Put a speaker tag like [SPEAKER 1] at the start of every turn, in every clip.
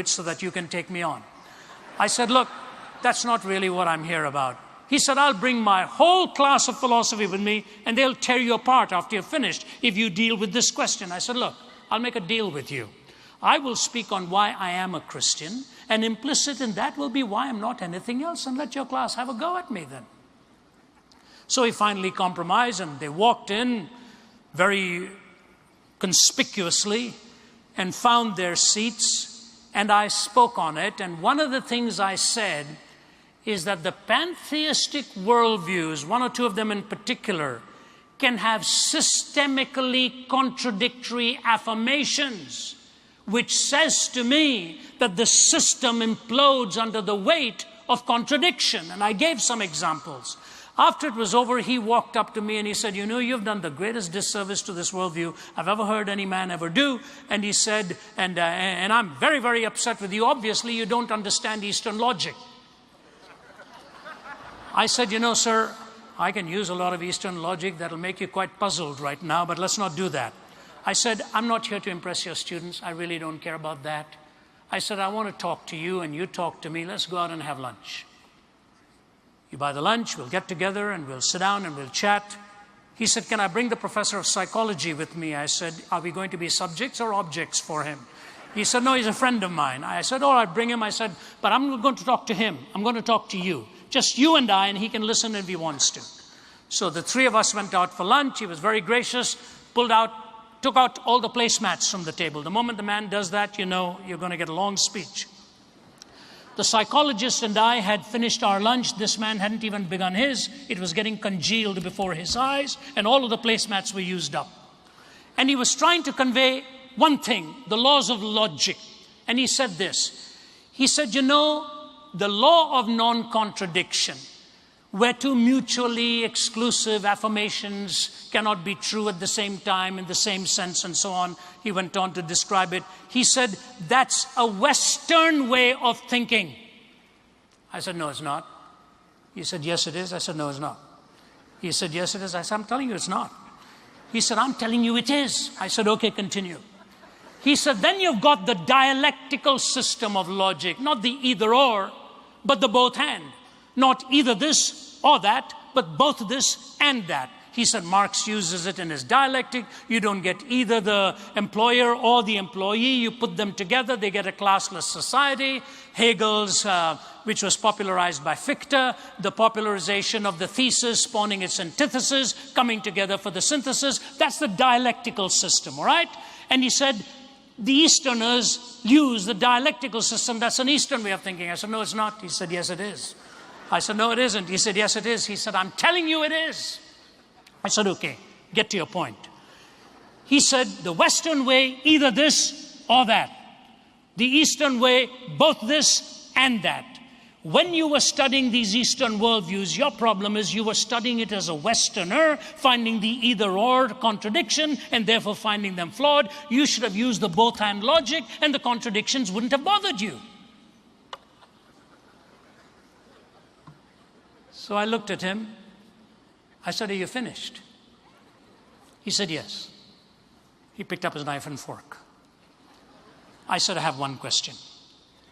[SPEAKER 1] it so that you can take me on. I said, look, that's not really what I'm here about. He said, I'll bring my whole class of philosophy with me and they'll tear you apart after you're finished if you deal with this question. I said, look, I'll make a deal with you. I will speak on why I am a Christian, and implicit in that will be why I'm not anything else, and let your class have a go at me then. So he finally compromised, and they walked in very conspicuously and found their seats, and I spoke on it. And one of the things I said is that the pantheistic worldviews, one or two of them in particular, can have systemically contradictory affirmations, which says to me that the system implodes under the weight of contradiction. And I gave some examples. After it was over, he walked up to me and he said, you know, you've done the greatest disservice to this worldview I've ever heard any man ever do. And he said, and I'm very, very upset with you. Obviously, you don't understand Eastern logic. I said, you know, sir, I can use a lot of Eastern logic that'll make you quite puzzled right now, but let's not do that. I said, I'm not here to impress your students. I really don't care about that. I said, I want to talk to you and you talk to me. Let's go out and have lunch. You buy the lunch, we'll get together and we'll sit down and we'll chat. He said, can I bring the professor of psychology with me? I said, are we going to be subjects or objects for him? He said, no, he's a friend of mine. I said, all right, bring him. I said, but I'm not going to talk to him. I'm going to talk to you. Just you and I, and he can listen if he wants to. So the three of us went out for lunch. He was very gracious, took out all the placemats from the table. The moment the man does that, you know you're going to get a long speech. The psychologist and I had finished our lunch. This man hadn't even begun his. It was getting congealed before his eyes, and all of the placemats were used up. And he was trying to convey one thing, the laws of logic. And he said this. He said, you know, the law of non-contradiction, where two mutually exclusive affirmations cannot be true at the same time, in the same sense, and so on. He went on to describe it. He said, that's a Western way of thinking. I said, no, it's not. He said, yes, it is. I said, no, it's not. He said, yes, it is. I said, I'm telling you it's not. He said, I'm telling you it is. I said, okay, continue. He said, then you've got the dialectical system of logic, not the either or, but the both and. Not either this or that, but both this and that. He said Marx uses it in his dialectic. You don't get either the employer or the employee. You put them together, they get a classless society. Hegel's, which was popularized by Fichte, the popularization of the thesis, spawning its antithesis, coming together for the synthesis. That's the dialectical system, all right? And he said, the Easterners use the dialectical system. That's an Eastern way of thinking. I said, no, it's not. He said, yes, it is. I said, no, it isn't. He said, yes, it is. He said, I'm telling you it is. I said, okay, get to your point. He said, the Western way, either this or that. The Eastern way, both this and that. When you were studying these Eastern worldviews, your problem is you were studying it as a Westerner, finding the either-or contradiction, and therefore finding them flawed. You should have used the both-and logic, and the contradictions wouldn't have bothered you. So I looked at him. I said, are you finished? He said, yes. He picked up his knife and fork. I said, I have one question.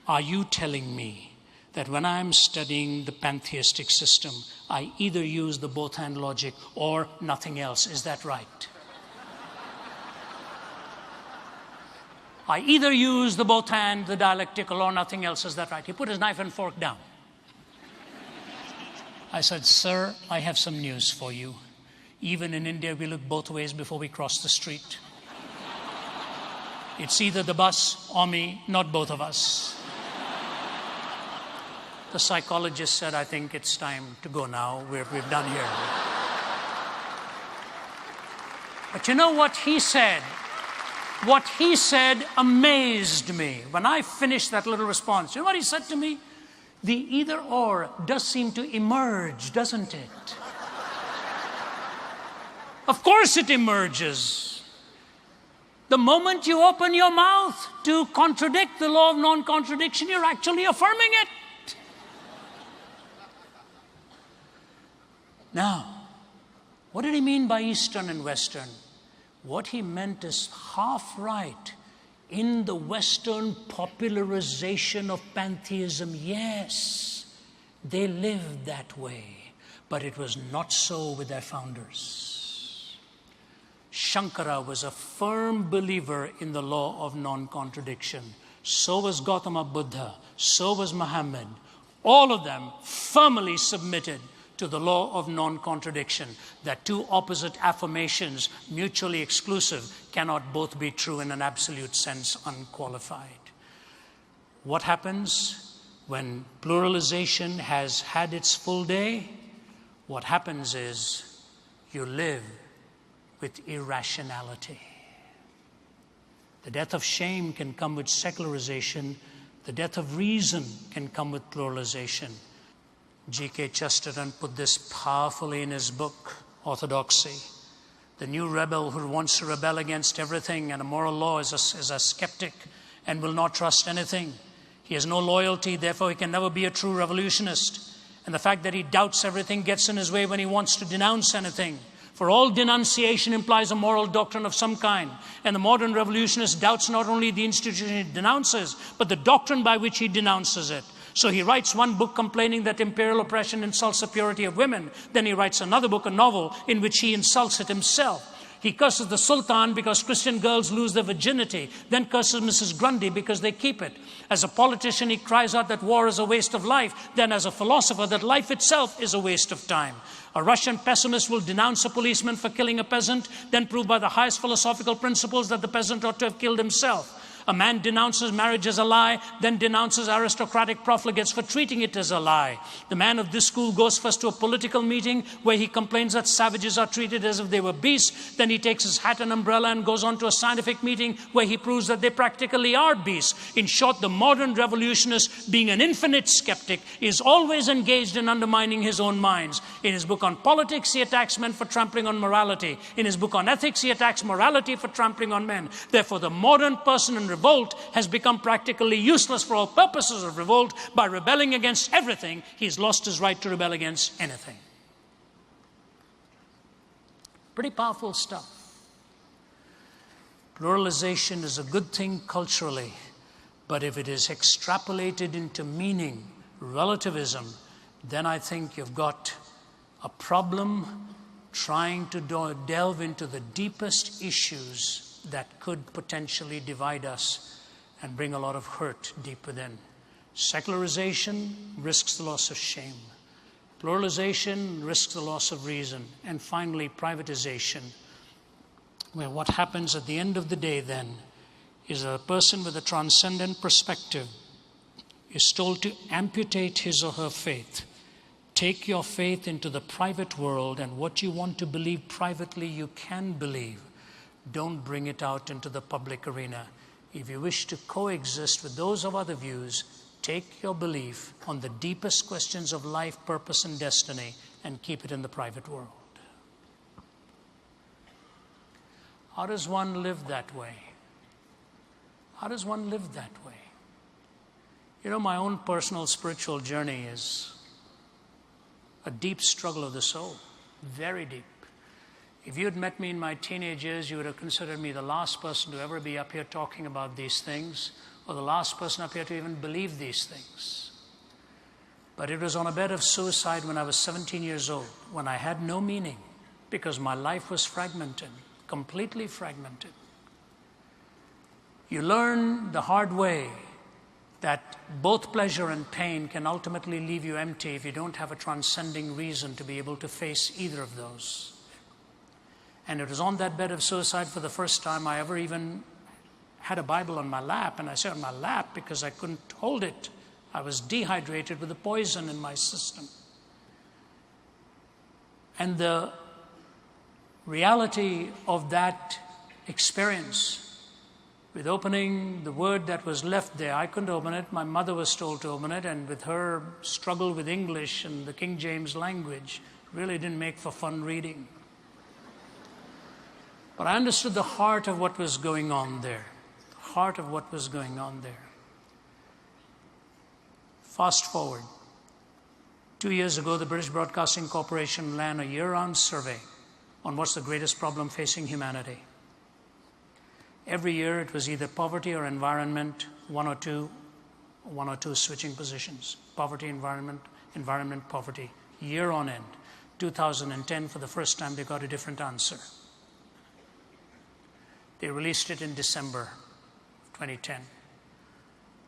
[SPEAKER 1] Are you telling me that when I'm studying the pantheistic system, I either use the both-and logic or nothing else? Is that right? I either use the both-and, the dialectical, or nothing else. Is that right? He put his knife and fork down. I said, sir, I have some news for you. Even in India, we look both ways before we cross the street. It's either the bus or me, not both of us. The psychologist said, I think it's time to go now. We're done here. But you know what he said? What he said amazed me. When I finished that little response, you know what he said to me? The either or does seem to emerge, doesn't it? Of course it emerges. The moment you open your mouth to contradict the law of non-contradiction, you're actually affirming it. Now, what did he mean by Eastern and Western? What he meant is half right in the Western popularization of pantheism, yes, they lived that way, but it was not so with their founders. Shankara was a firm believer in the law of non-contradiction. So was Gautama Buddha. So was Muhammad. All of them firmly submitted to the law of non-contradiction, that two opposite affirmations, mutually exclusive, cannot both be true in an absolute sense, unqualified. What happens when pluralization has had its full day? What happens is you live with irrationality. The death of shame can come with secularization. The death of reason can come with pluralization. G.K. Chesterton put this powerfully in his book, Orthodoxy. The new rebel who wants to rebel against everything and a moral law is a skeptic and will not trust anything. He has no loyalty, therefore he can never be a true revolutionist. And the fact that he doubts everything gets in his way when he wants to denounce anything. For all denunciation implies a moral doctrine of some kind. And the modern revolutionist doubts not only the institution he denounces, but the doctrine by which he denounces it. So he writes one book complaining that imperial oppression insults the purity of women. Then he writes another book, a novel, in which he insults it himself. He curses the Sultan because Christian girls lose their virginity. Then curses Mrs. Grundy because they keep it. As a politician, he cries out that war is a waste of life. Then as a philosopher, that life itself is a waste of time. A Russian pessimist will denounce a policeman for killing a peasant, then prove by the highest philosophical principles that the peasant ought to have killed himself. A man denounces marriage as a lie, then denounces aristocratic profligates for treating it as a lie. The man of this school goes first to a political meeting where he complains that savages are treated as if they were beasts. Then he takes his hat and umbrella and goes on to a scientific meeting where he proves that they practically are beasts. In short, the modern revolutionist, being an infinite skeptic, is always engaged in undermining his own minds. In his book on politics, he attacks men for trampling on morality. In his book on ethics, he attacks morality for trampling on men. Therefore, the modern person in revolt has become practically useless for all purposes of revolt. By rebelling against everything, he's lost his right to rebel against anything. Pretty powerful stuff. Pluralization is a good thing culturally, but if it is extrapolated into meaning, relativism, then I think you've got a problem trying to delve into the deepest issues that could potentially divide us and bring a lot of hurt deep within. Secularization risks the loss of shame. Pluralization risks the loss of reason. And finally, privatization, where what happens at the end of the day then is that a person with a transcendent perspective is told to amputate his or her faith. Take your faith into the private world, and what you want to believe privately, you can believe. Don't bring it out into the public arena. If you wish to coexist with those of other views, take your belief on the deepest questions of life, purpose, and destiny, and keep it in the private world. How does one live that way? How does one live that way? You know, my own personal spiritual journey is a deep struggle of the soul, very deep. If you had met me in my teenage years, you would have considered me the last person to ever be up here talking about these things, or the last person up here to even believe these things. But it was on a bed of suicide when I was 17 years old, when I had no meaning, because my life was fragmented, completely fragmented. You learn the hard way that both pleasure and pain can ultimately leave you empty if you don't have a transcending reason to be able to face either of those. And it was on that bed of suicide for the first time I ever even had a Bible on my lap. And I say on my lap because I couldn't hold it. I was dehydrated with the poison in my system. And the reality of that experience, with opening the word that was left there, I couldn't open it. My mother was told to open it. And with her struggle with English and the King James language, really didn't make for fun reading. But I understood the heart of what was going on there. The heart of what was going on there. Fast forward. 2 years ago, the British Broadcasting Corporation ran a year-round survey on what's the greatest problem facing humanity. Every year it was either poverty or environment, one or two switching positions. Poverty, environment, environment, poverty, year on end. 2010, for the first time, they got a different answer. They released it in December 2010.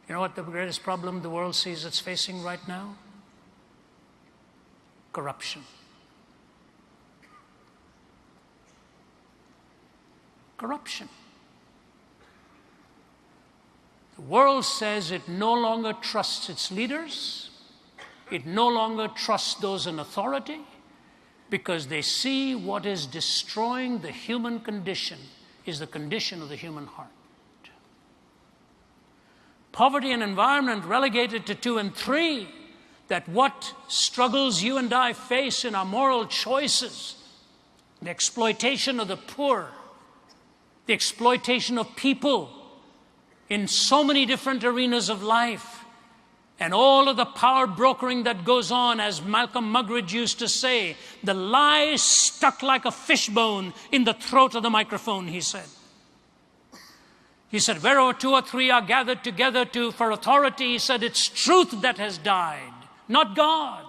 [SPEAKER 1] You know what the greatest problem the world sees it's facing right now? Corruption. Corruption. The world says it no longer trusts its leaders. It no longer trusts those in authority because they see what is destroying the human condition is the condition of the human heart. Poverty and environment relegated to 2 and 3, that what struggles you and I face in our moral choices, the exploitation of the poor, the exploitation of people in so many different arenas of life, and all of the power brokering that goes on, as Malcolm Muggeridge used to say, the lie stuck like a fishbone in the throat of the microphone, he said. He said, wherever 2 or 3 are gathered together for authority, he said, it's truth that has died, not God.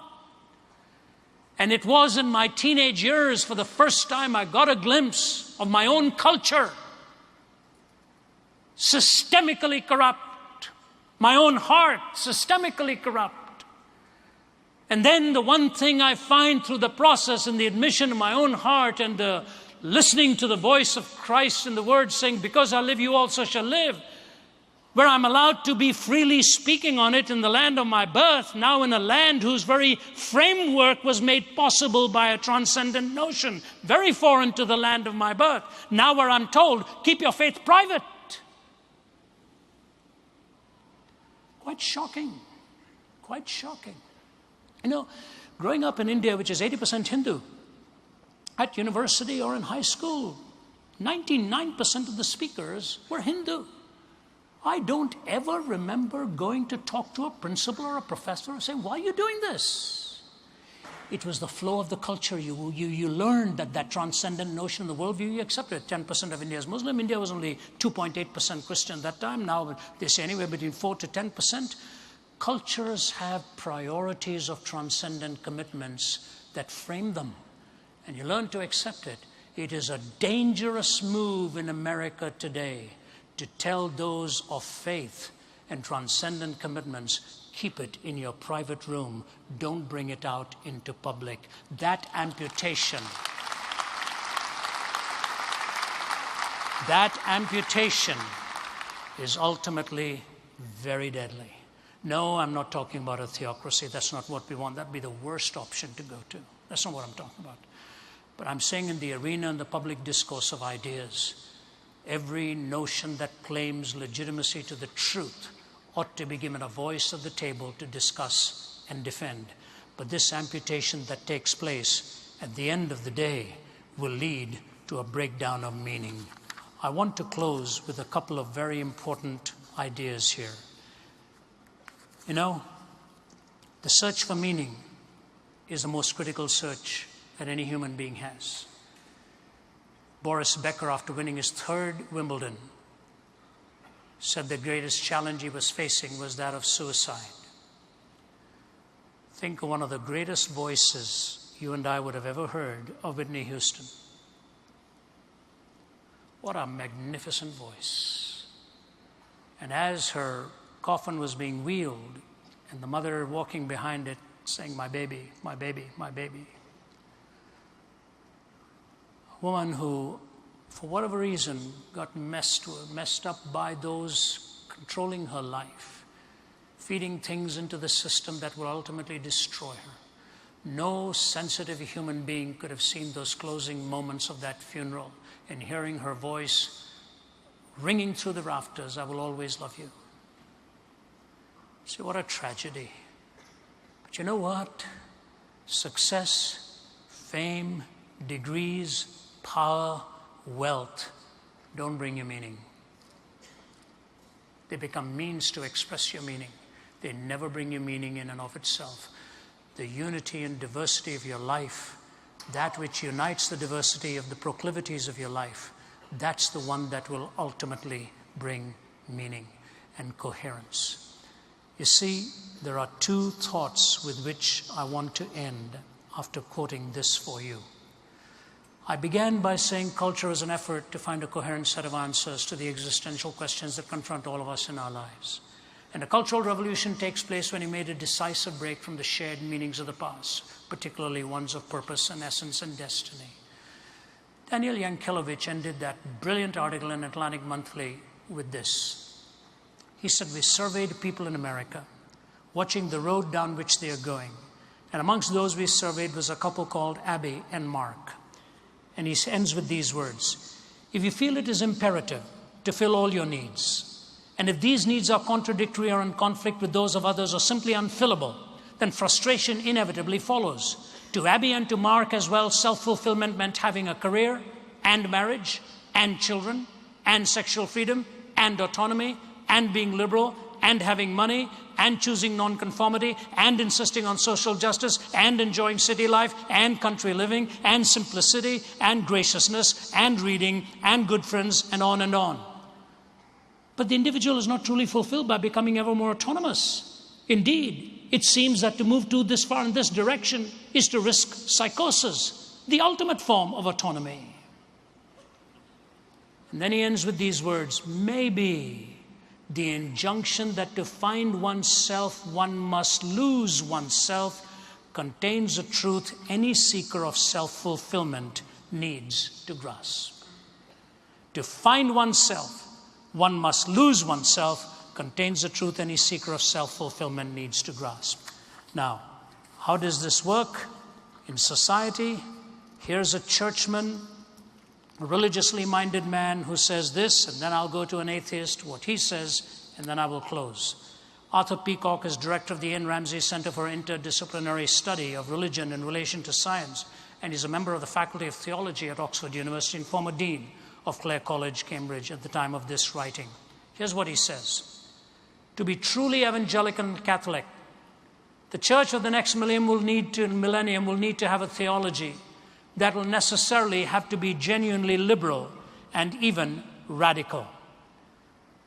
[SPEAKER 1] And it was in my teenage years, for the first time, I got a glimpse of my own culture, systemically corrupt. My own heart, systemically corrupt. And then the one thing I find through the process and the admission of my own heart and the listening to the voice of Christ in the Word saying, because I live, you also shall live, where I'm allowed to be freely speaking on it in the land of my birth, now in a land whose very framework was made possible by a transcendent notion, very foreign to the land of my birth. Now where I'm told, keep your faith private. Quite shocking, quite shocking. You know, growing up in India, which is 80% Hindu, at university or in high school, 99% of the speakers were Hindu. I don't ever remember going to talk to a principal or a professor and saying, why are you doing this? It was the flow of the culture. You learned that transcendent notion of the worldview, you accepted. 10% of India is Muslim. India was only 2.8% Christian at that time. Now they say anywhere between 4 to 10%. Cultures have priorities of transcendent commitments that frame them. And you learn to accept it. It is a dangerous move in America today to tell those of faith and transcendent commitments, keep it in your private room. Don't bring it out into public. That amputation is ultimately very deadly. No, I'm not talking about a theocracy. That's not what we want. That'd be the worst option to go to. That's not what I'm talking about. But I'm saying in the arena and the public discourse of ideas, every notion that claims legitimacy to the truth ought to be given a voice at the table to discuss and defend. But this amputation that takes place at the end of the day will lead to a breakdown of meaning. I want to close with a couple of very important ideas here. You know, the search for meaning is the most critical search that any human being has. Boris Becker, after winning his 3rd Wimbledon, said the greatest challenge he was facing was that of suicide. Think of one of the greatest voices you and I would have ever heard of Whitney Houston. What a magnificent voice. And as her coffin was being wheeled and the mother walking behind it saying, my baby, my baby, my baby. A woman who, for whatever reason, got messed up by those controlling her life, feeding things into the system that will ultimately destroy her. No sensitive human being could have seen those closing moments of that funeral and hearing her voice ringing through the rafters, I will always love you. See, what a tragedy. But you know what? Success, fame, degrees, power, wealth don't bring you meaning. They become means to express your meaning. They never bring you meaning in and of itself. The unity and diversity of your life, that which unites the diversity of the proclivities of your life, that's the one that will ultimately bring meaning and coherence. You see, there are two thoughts with which I want to end after quoting this for you. I began by saying culture is an effort to find a coherent set of answers to the existential questions that confront all of us in our lives. And a cultural revolution takes place when you made a decisive break from the shared meanings of the past, particularly ones of purpose and essence and destiny. Daniel Yankelevich ended that brilliant article in Atlantic Monthly with this. He said, we surveyed people in America, watching the road down which they are going. And amongst those we surveyed was a couple called Abby and Mark. And he ends with these words. If you feel it is imperative to fill all your needs, and if these needs are contradictory or in conflict with those of others or simply unfillable, then frustration inevitably follows. To Abby and to Mark as well, self-fulfillment meant having a career and marriage and children and sexual freedom and autonomy and being liberal and having money and choosing nonconformity and insisting on social justice and enjoying city life and country living and simplicity and graciousness and reading and good friends and on and on. But the individual is not truly fulfilled by becoming ever more autonomous. Indeed, it seems that to move to this far in this direction is to risk psychosis, the ultimate form of autonomy. And then he ends with these words, maybe the injunction that to find oneself, one must lose oneself, contains a truth any seeker of self-fulfillment needs to grasp. To find oneself, one must lose oneself, contains a truth any seeker of self-fulfillment needs to grasp. Now, how does this work in society? Here's a churchman, a religiously minded man who says this, and then I'll go to an atheist, what he says, and then I will close. Arthur Peacock is director of the Ian Ramsey Center for Interdisciplinary Study of Religion in Relation to Science, and he's a member of the Faculty of Theology at Oxford University and former dean of Clare College, Cambridge, at the time of this writing. Here's what he says. To be truly evangelical and Catholic, the church of the next millennium will need to have a theology that will necessarily have to be genuinely liberal and even radical,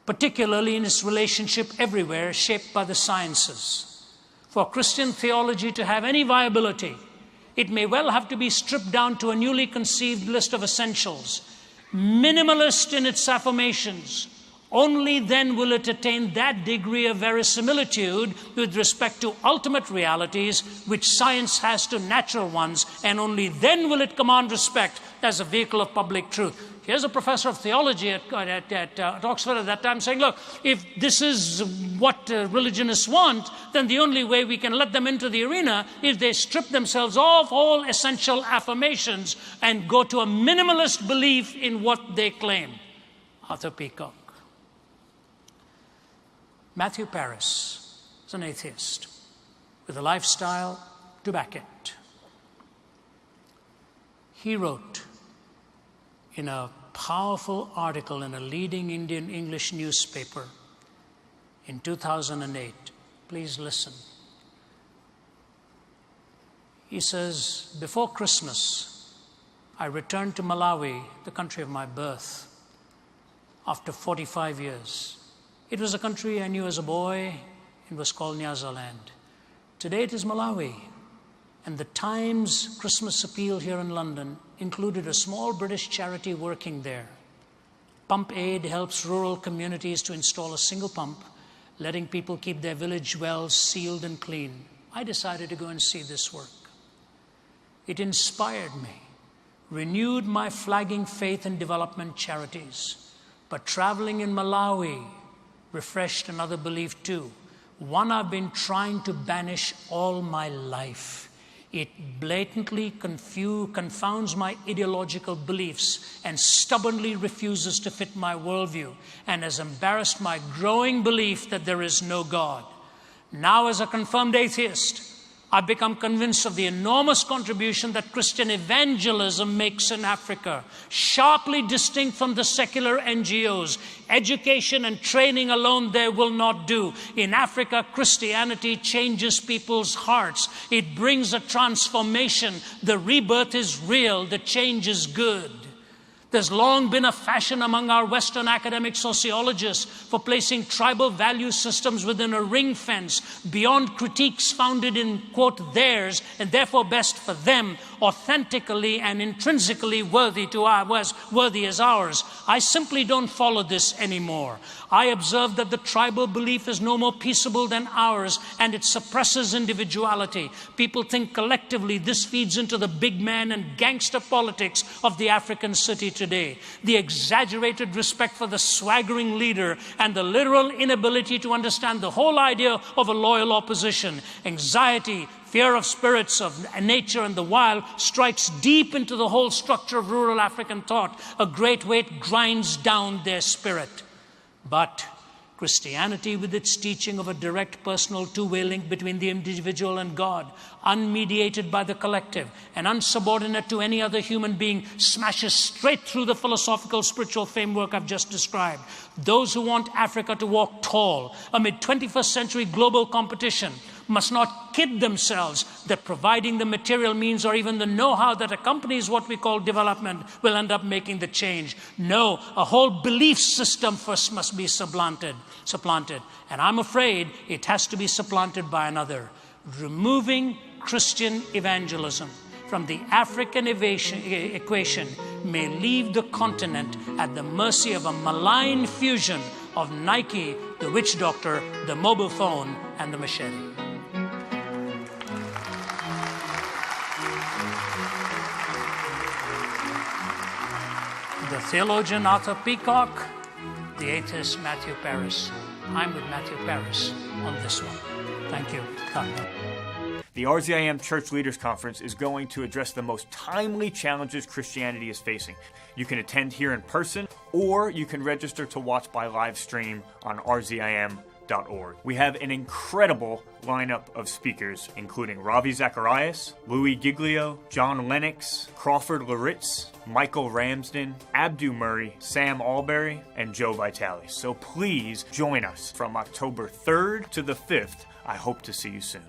[SPEAKER 1] particularly in its relationship everywhere shaped by the sciences. For Christian theology to have any viability, it may well have to be stripped down to a newly conceived list of essentials, minimalist in its affirmations. Only then will it attain that degree of verisimilitude with respect to ultimate realities which science has to natural ones, and only then will it command respect as a vehicle of public truth. Here's a professor of theology at Oxford at that time saying, look, if this is what religionists want, then the only way we can let them into the arena is they strip themselves of all essential affirmations and go to a minimalist belief in what they claim. Arthur Peacock. Matthew Paris is an atheist with a lifestyle to back it. He wrote in a powerful article in a leading Indian English newspaper in 2008. Please listen. He says, before Christmas, I returned to Malawi, the country of my birth, after 45 years. It was a country I knew as a boy. It was called Nyasaland. Today it is Malawi. And the Times Christmas appeal here in London included a small British charity working there. Pump Aid helps rural communities to install a single pump, letting people keep their village wells sealed and clean. I decided to go and see this work. It inspired me, renewed my flagging faith in development charities. But traveling in Malawi refreshed another belief too, one I've been trying to banish all my life. It blatantly confounds my ideological beliefs and stubbornly refuses to fit my worldview, and has embarrassed my growing belief that there is no God. Now, as a confirmed atheist, I've become convinced of the enormous contribution that Christian evangelism makes in Africa, sharply distinct from the secular NGOs. Education and training alone there will not do. In Africa, Christianity changes people's hearts. It brings a transformation. The rebirth is real. The change is good. There's long been a fashion among our Western academic sociologists for placing tribal value systems within a ring fence beyond critiques founded in, quote, theirs, and therefore best for them, authentically and intrinsically worthy as ours. I simply don't follow this anymore. I observe that the tribal belief is no more peaceable than ours, and it suppresses individuality. People think collectively. This feeds into the big man and gangster politics of the African city today. The exaggerated respect for the swaggering leader and the literal inability to understand the whole idea of a loyal opposition. Anxiety, fear of spirits of nature and the wild strikes deep into the whole structure of rural African thought. A great weight grinds down their spirit. But Christianity, with its teaching of a direct personal two-way link between the individual and God, unmediated by the collective and unsubordinate to any other human being, smashes straight through the philosophical spiritual framework I've just described. Those who want Africa to walk tall amid 21st century global competition must not kid themselves that providing the material means or even the know-how that accompanies what we call development will end up making the change. No, a whole belief system first must be supplanted. And I'm afraid it has to be supplanted by another. Removing Christian evangelism from the African equation may leave the continent at the mercy of a malign fusion of Nike, the witch doctor, the mobile phone, and the machete. The theologian Arthur Peacock, the atheist Matthew Paris. I'm with Matthew Paris on this one. Thank you.
[SPEAKER 2] The RZIM Church Leaders Conference is going to address the most timely challenges Christianity is facing. You can attend here in person, or you can register to watch by live stream on rzim.org. We have an incredible lineup of speakers, including Ravi Zacharias, Louis Giglio, John Lennox, Crawford Loritz, Michael Ramsden, Abdu Murray, Sam Alberry, and Joe Vitale. So please join us from October 3rd to the 5th. I hope to see you soon.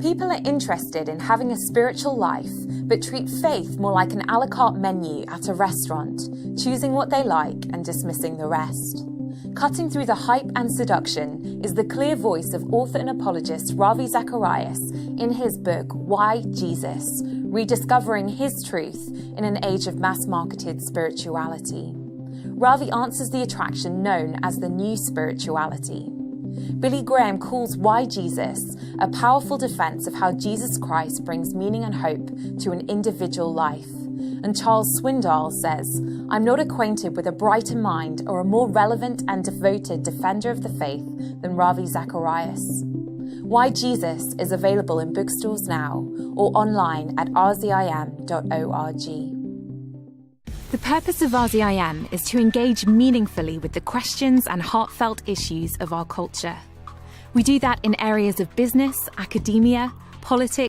[SPEAKER 3] People are interested in having a spiritual life, but treat faith more like an a la carte menu at a restaurant, choosing what they like and dismissing the rest. Cutting through the hype and seduction is the clear voice of author and apologist Ravi Zacharias in his book, Why Jesus? Rediscovering His Truth in an Age of Mass-Marketed Spirituality. Ravi answers the attraction known as the New Spirituality. Billy Graham calls Why Jesus a powerful defense of how Jesus Christ brings meaning and hope to an individual life. And Charles Swindoll says, I'm not acquainted with a brighter mind or a more relevant and devoted defender of the faith than Ravi Zacharias. Why Jesus is available in bookstores now or online at rzim.org.
[SPEAKER 4] The purpose of RZIM is to engage meaningfully with the questions and heartfelt issues of our culture. We do that in areas of business, academia, politics,